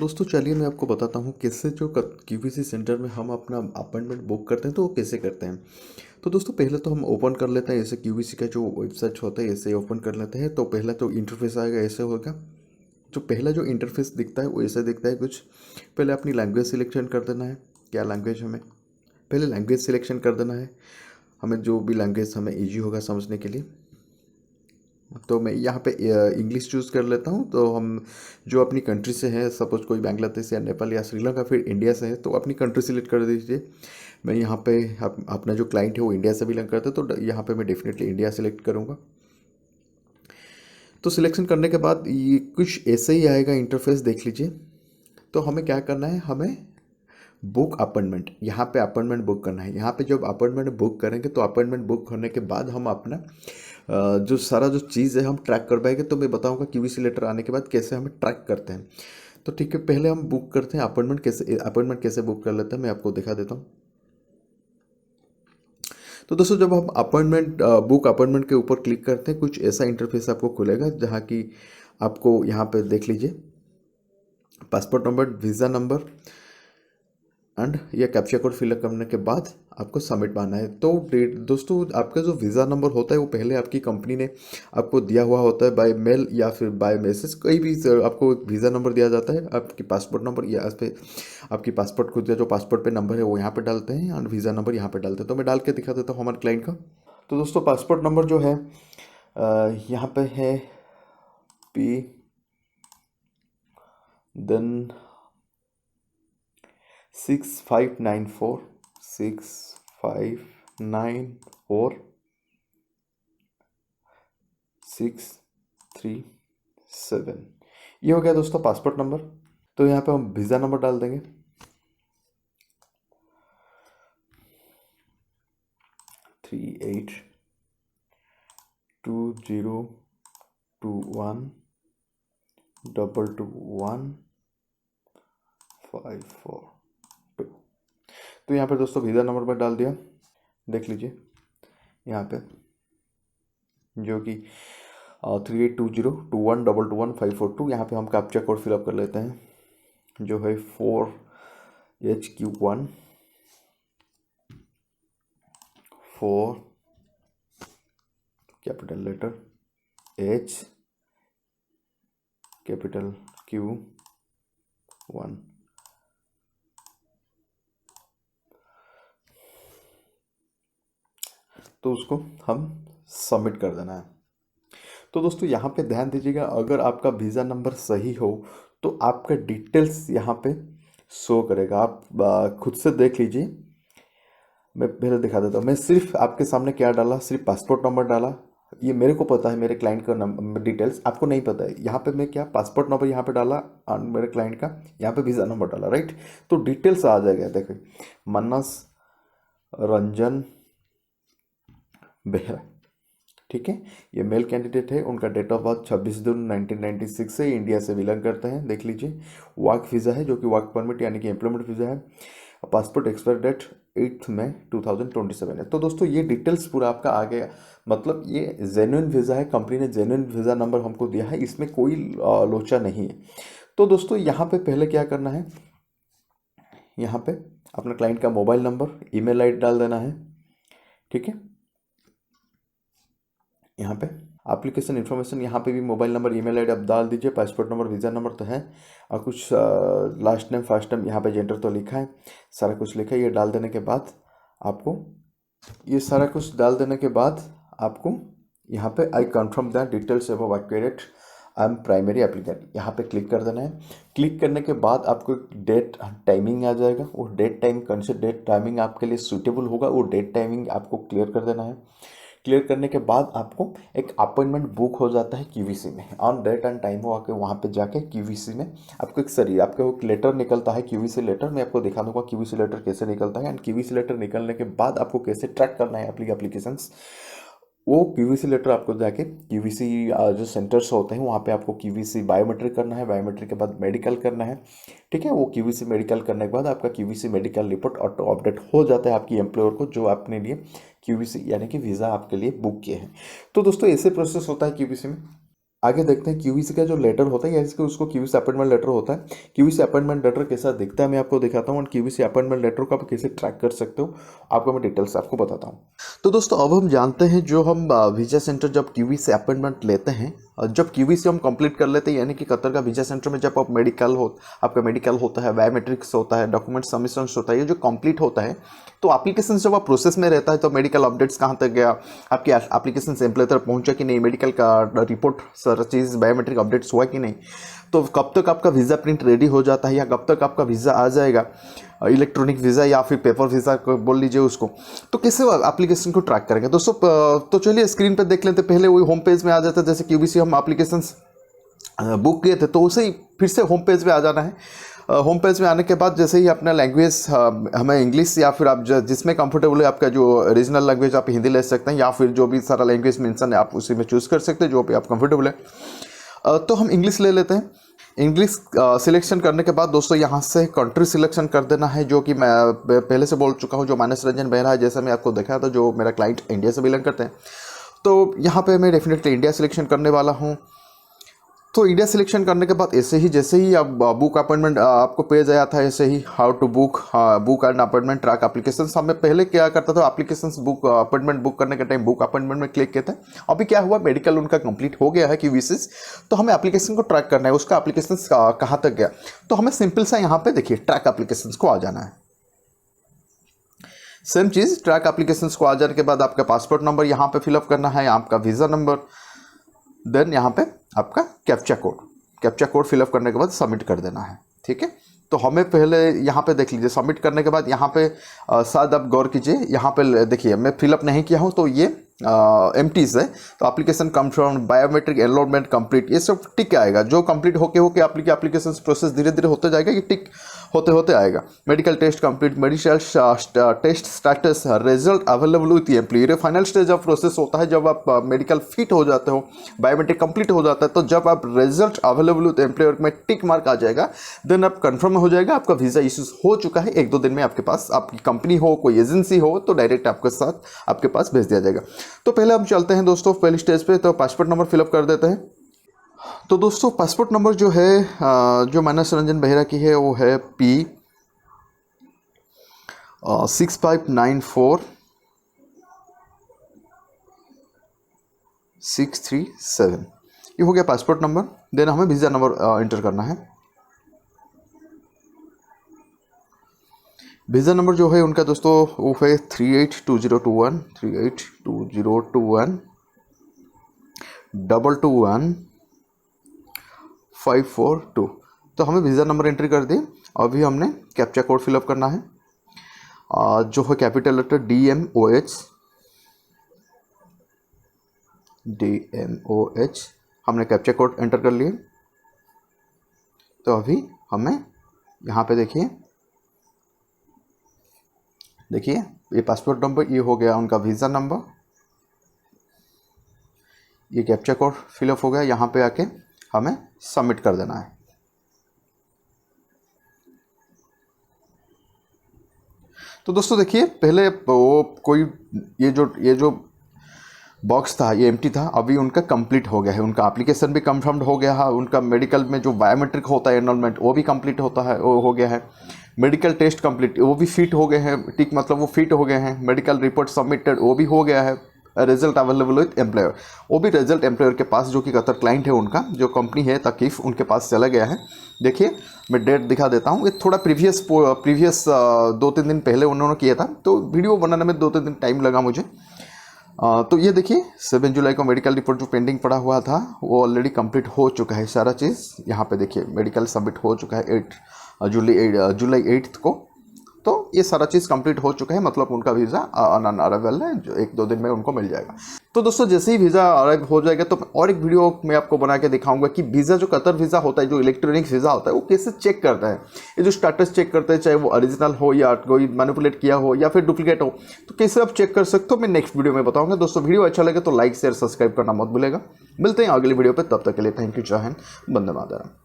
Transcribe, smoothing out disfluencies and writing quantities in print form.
दोस्तों चलिए मैं आपको बताता हूँ कैसे जो क्यूबीसी सेंटर में हम अपना अपॉइंटमेंट बुक करते हैं तो वो कैसे करते हैं। तो दोस्तों पहले तो हम ओपन कर लेते हैं, ऐसे क्यूबीसी का जो वेबसाइट होता है ऐसे ओपन कर लेते हैं। तो पहला तो इंटरफेस आएगा, ऐसे होगा। जो पहला जो इंटरफेस दिखता है वो ऐसे दिखता है कुछ। पहले अपनी लैंग्वेज सिलेक्शन कर देना है, क्या लैंग्वेज हमें, पहले लैंग्वेज सिलेक्शन कर देना है। हमें जो भी लैंग्वेज हमें ईजी होगा समझने के लिए। तो मैं यहाँ पे इंग्लिश चूज़ कर लेता हूँ। तो हम जो अपनी कंट्री से है, सपोज कोई बांग्लादेश या नेपाल या श्रीलंका फिर इंडिया से है, तो अपनी कंट्री सिलेक्ट कर दीजिए। मैं यहाँ पे अपना जो क्लाइंट है वो इंडिया से बिलोंग करता है, तो यहाँ पे मैं डेफिनेटली इंडिया सेलेक्ट करूँगा। तो सिलेक्शन करने के बाद ये कुछ ऐसे ही आएगा इंटरफेस, देख लीजिए। तो हमें क्या करना है, हमें बुक अपॉइंटमेंट, यहाँ पे अपॉइंटमेंट बुक करना है। यहाँ पे जब अपॉइंटमेंट बुक करेंगे तो अपॉइंटमेंट बुक होने के बाद हम अपना जो सारा जो चीज़ है हम ट्रैक कर पाएंगे। तो मैं बताऊंगा क्यूवीसी लेटर आने के बाद कैसे हमें ट्रैक करते हैं। तो ठीक है, पहले हम बुक करते हैं अपॉइंटमेंट कैसे बुक कर लेते हैं, मैं आपको दिखा देता हूँ। तो दोस्तों जब हम बुक अपॉइंटमेंट के ऊपर क्लिक करते हैं, कुछ ऐसा इंटरफेस आपको खुलेगा जहाँ की आपको यहाँ पे देख लीजिए passport number, visa number and यह कैप्चा कोड फिलअप करने के बाद आपको सबमिट मारना है। तो दोस्तों आपका जो वीज़ा नंबर होता है वो पहले आपकी कंपनी ने आपको दिया हुआ होता है बाय मेल या फिर बाय मैसेज, कहीं भी आपको एक वीज़ा नंबर दिया जाता है। आपकी पासपोर्ट नंबर या इस पे आपकी पासपोर्ट खुद का जो पासपोर्ट पे नंबर है वो यहाँ पे डालते हैं और वीज़ा नंबर यहाँ पे डालते हैं। तो मैं डाल के दिखा देता हूँ हमारे क्लाइंट का। तो दोस्तों पासपोर्ट नंबर जो है यहाँ पे है पी देन 6594 ये हो गया दोस्तों पासपोर्ट नंबर। तो यहाँ पे हम वीज़ा नंबर डाल देंगे 382021221542। तो यहाँ पे दोस्तों वीज़ा नंबर पर डाल दिया, देख लीजिए यहाँ पे जो कि 382021221542। यहाँ पे हम कैप्चा कोड फिलअप कर लेते हैं जो है 4HQ1 4 capital letter H capital Q1। तो उसको हम सबमिट कर देना है। तो दोस्तों यहाँ पे ध्यान दीजिएगा, अगर आपका वीज़ा नंबर सही हो तो आपका डिटेल्स यहाँ पे शो करेगा। आप खुद से देख लीजिए। मैं पहले दिखा देता हूँ। मैं सिर्फ आपके सामने क्या डाला, सिर्फ पासपोर्ट नंबर डाला। ये मेरे को पता है, मेरे क्लाइंट का नंबर डिटेल्स आपको नहीं पता है। यहाँ पे मैं क्या पासपोर्ट नंबर यहाँ पे डाला और मेरे क्लाइंट का यहाँ पे वीज़ा नंबर डाला, राइट। तो डिटेल्स आ जाएगा। देखो मानस रंजन बेहरा, ठीक है, ये मेल कैंडिडेट है। उनका डेट ऑफ बर्थ 26 जून 1996 से, इंडिया से बिलोंग करते हैं, देख लीजिए। वर्क वीज़ा है जो कि वर्क परमिट यानी कि एम्प्लॉयमेंट वीज़ा है। पासपोर्ट एक्सपायर डेट 8 मई 2027 है। तो दोस्तों ये डिटेल्स पूरा आपका आ गया। मतलब ये जेन्युइन वीज़ा है, कंपनी ने जेन्युइन वीज़ा नंबर हमको दिया है, इसमें कोई लोचा नहीं है। तो दोस्तों यहाँ पे पहले क्या करना है, यहाँ पे अपना क्लाइंट का मोबाइल नंबर, ईमेल आईडी डाल देना है, ठीक है। यहाँ पे एप्लीकेशन इन्फॉर्मेशन, यहाँ पे भी मोबाइल नंबर, ईमेल आईडी आप डाल दीजिए। पासपोर्ट नंबर, वीज़ा नंबर तो है और कुछ लास्ट नेम फर्स्ट नेम यहाँ पे जेंडर तो लिखा है, सारा कुछ लिखा है। ये डाल देने के बाद आपको ये सारा कुछ डाल देने के बाद आपको यहाँ पे I confirm that details above accurate, I am primary applicant, यहाँ पे क्लिक कर देना है। क्लिक करने के बाद आपको एक डेट टाइमिंग आ जाएगा। वो डेट टाइम कौन से डेट टाइमिंग आपके लिए सूटेबल होगा, वो डेट टाइमिंग आपको क्लियर कर देना है। क्लियर करने के बाद आपको एक अपॉइंटमेंट बुक हो जाता है क्यूवीसी में। ऑन डेट एंड टाइम हो आके वहाँ पे जाके क्यूवीसी में आपको आपको एक लेटर निकलता है, क्यूवीसी लेटर। मैं आपको दिखा दूंगा क्यूवीसी लेटर कैसे निकलता है एंड क्यूवीसी लेटर निकलने के बाद आपको कैसे ट्रैक करना है अपनी एप्लीकेशंस। वो क्यूवीसी लेटर आपको जाके क्यूवीसी जो सेंटर्स होते हैं वहाँ पे आपको क्यूवीसी बायोमेट्रिक करना है। बायोमेट्रिक के बाद मेडिकल करना है, ठीक है। वो क्यूवीसी मेडिकल करने के बाद आपका क्यूवीसी मेडिकल रिपोर्ट ऑटो अपडेट हो जाता है आपकी एम्प्लॉयर को, जो आपने लिए क्यूवीसी यानी कि वीज़ा आपके लिए बुक किए हैं। तो दोस्तों ऐसे प्रोसेस होता है क्यूवीसी में। आगे देखते हैं क्यूवीसी का जो लेटर होता है या इसको उसको क्यूवीसी अपॉइंटमेंट लेटर होता है। क्यूवीसी अपॉइंटमेंट लेटर कैसा दिखता है मैं आपको दिखाता हूँ, और क्यूवीसी अपॉइंटमेंट लेटर को आप कैसे ट्रैक कर सकते हो आपको मैं डिटेल्स आपको बताता हूँ। तो दोस्तों अब हम जानते हैं जो हम वीज़ा सेंटर जब क्यूवीसी अपॉइंटमेंट लेते हैं, जब क्यूवीसी हम कंप्लीट कर लेते हैं, यानी कि कतर का वीज़ा सेंटर में जब आप आपका मेडिकल होता है, बायोमेट्रिक्स होता है, डॉक्यूमेंट सबमिशंस होता है, ये जो कंप्लीट होता है तो एप्लीकेशन जब आप प्रोसेस में रहता है तो मेडिकल अपडेट्स कहाँ तक गया, आपकी एप्लीकेशन एम्प्लॉय तक पहुंचा कि नहीं, मेडिकल का रिपोर्ट सारा चीज़ बायोमेट्रिक अपडेट्स हुआ कि नहीं, तो कब तक आपका वीज़ा प्रिंट रेडी हो जाता है या कब तक आपका वीज़ा आ जाएगा, इलेक्ट्रॉनिक वीज़ा या फिर पेपर वीज़ा बोल लीजिए उसको, तो कैसे एप्लीकेशन को ट्रैक करेंगे दोस्तों। तो चलिए स्क्रीन पर देख लेते, पहले वही होम पेज में आ जाता है, जैसे क्यूवीसी हम एप्लीकेशन बुक किए थे तो उसे ही फिर से होम पेज पे आ जाना है। होम पेज में आने के बाद जैसे ही अपना लैंग्वेज हमें इंग्लिश या फिर आप जिसमें कंफर्टेबल है, आपका जो रीजनल लैंग्वेज आप हिंदी ले सकते हैं या फिर जो भी सारा लैंग्वेज मेंशन है आप उसी में चूज़ कर सकते हैं जो भी आप कंफर्टेबल है। तो हम इंग्लिश ले लेते हैं। इंग्लिश सिलेक्शन करने के बाद दोस्तों यहाँ से कंट्री सिलेक्शन कर देना है, जो कि मैं पहले से बोल चुका हूँ, जो मानस रंजन बेहरा है, जैसा मैं आपको देखा था, जो मेरा क्लाइंट इंडिया से बिलोंग करते हैं, तो यहाँ पे मैं डेफिनेटली इंडिया सिलेक्शन करने वाला हूँ। तो इंडिया सिलेक्शन करने के बाद ऐसे ही जैसे ही आप बुक अपॉइंटमेंट आपको पेज आया था, ऐसे ही how to book and appointment track application, हमें पहले क्या करता था, एप्लीकेशन बुक अपॉइंटमेंट बुक करने के टाइम बुक अपॉइंटमेंट में क्लिक किया था। अभी क्या हुआ, मेडिकल उनका कंप्लीट हो गया है क्यूवीसीस, तो हमें एप्लीकेशन को ट्रैक करना है, उसका एप्लीकेशन कहाँ तक गया, तो हमें सिंपल सा यहाँ पे देखिए ट्रैक एप्लीकेशन को आ जाना है। सेम चीज़ ट्रैक एप्लीकेशन को आ जाने के बाद आपका पासपोर्ट नंबर यहाँ पे फिलअप करना है, आपका वीज़ा नंबर, देन यहाँ पे आपका कैप्चा कोड फिलअप करने के बाद सबमिट कर देना है। ठीक है, तो हमें पहले यहाँ पे देख लीजिए, सबमिट करने के बाद यहाँ पे शायद आप गौर कीजिए, यहाँ पे देखिए मैं फिलअप नहीं किया हूँ तो ये एम्प्टीज है, तो application confirm, biometric enrolment complete, ये सब टिक आएगा। जो कंप्लीट होके आपकी एप्लीकेशन प्रोसेस धीरे धीरे होते जाएगा, ये टिक होते होते आएगा। Medical test complete, medical test status, result available with employ, ये फाइनल स्टेज ऑफ प्रोसेस होता है जब आप मेडिकल फिट हो जाते हो, बायोमेट्रिक कंप्लीट हो जाता है, तो जब आप रिजल्ट अवेलेबल विथ एम्प्लॉयर में टिक मार्क आ जाएगा, देन आप कंफर्म हो जाएगा, आपका वीज़ा इश्यूज हो चुका है, 1-2 दिन में आपके पास, आपकी कंपनी हो, कोई एजेंसी हो, तो डायरेक्ट आपके साथ आपके पास भेज दिया जाएगा। तो पहले हम चलते हैं दोस्तों पहली स्टेज पे, तो पासपोर्ट नंबर फिलअप कर देते हैं। तो दोस्तों पासपोर्ट नंबर जो है जो मानस रंजन बेहरा की है वो है P 6594-637, ये हो गया पासपोर्ट नंबर। देन हमें वीज़ा नंबर इंटर करना है। वीज़ा नंबर जो है उनका दोस्तों वो है 382021 221 तो हमें वीज़ा नंबर एंट्री कर दिए। अभी हमने कैप्चा कोड फिलअप करना है, जो है कैपिटल लेटर DMOH, हमने कैप्चा कोड एंटर कर लिए। तो अभी हमें यहाँ पे देखिए ये पासपोर्ट नंबर, ये हो गया उनका वीज़ा नंबर, ये कैप्चा कोड फिलअप हो गया। यहाँ पे आके हमें सबमिट कर देना है। तो दोस्तों देखिए पहले वो कोई ये जो बॉक्स था ये एम्प्टी था, अभी उनका कंप्लीट हो गया है, उनका एप्लीकेशन भी कंफर्म्ड हो गया है, उनका मेडिकल में जो बायोमेट्रिक होता है एनरोलमेंट वो भी कंप्लीट होता है, वो हो गया है। मेडिकल टेस्ट कंप्लीट, वो भी फिट हो गए हैं, टिक मतलब वो फिट हो गए हैं। मेडिकल रिपोर्ट सबमिटेड, वो भी हो गया है। रिजल्ट अवेलेबल विथ एम्प्लॉयर, वो भी रिजल्ट एम्प्लॉयर के पास, जो कि कतर क्लाइंट है उनका, जो कंपनी है तकीफ, उनके पास चला गया है। देखिए मैं डेट दिखा देता हूँ, ये थोड़ा प्रीवियस 2-3 दिन पहले उन्होंने किया था, तो वीडियो बनाने में 2-3 दिन टाइम लगा मुझे। तो ये देखिए 7 जुलाई को मेडिकल रिपोर्ट जो पेंडिंग पड़ा हुआ था वो ऑलरेडी कंप्लीट हो चुका है सारा चीज़। यहाँ पे देखिए मेडिकल सबमिट हो चुका है जुलाई 8 को, तो ये सारा चीज़ कंप्लीट हो चुका है, मतलब उनका वीज़ा अराइवल है, जो 1-2 दिन में उनको मिल जाएगा। तो दोस्तों जैसे ही वीज़ा अराइव हो जाएगा तो और एक वीडियो मैं आपको बना के दिखाऊंगा कि वीज़ा जो कतर वीज़ा होता है, जो इलेक्ट्रॉनिक वीज़ा होता है, वो कैसे चेक करता है। ये जो स्टेटस चेक करते हैं, चाहे वो ओरिजिनल हो या कोई मैनिपुलेट किया हो या फिर डुप्लीकेट हो, तो कैसे आप चेक कर सकते हो, मैं नेक्स्ट वीडियो में बताऊँगा। दोस्तों वीडियो अच्छा लगे तो लाइक शेयर सब्सक्राइब करना मत भूलेगा। मिलते हैं अगली वीडियो पर, तब तक के लिए थैंक यू, जय हिंद, वंदे मातरम।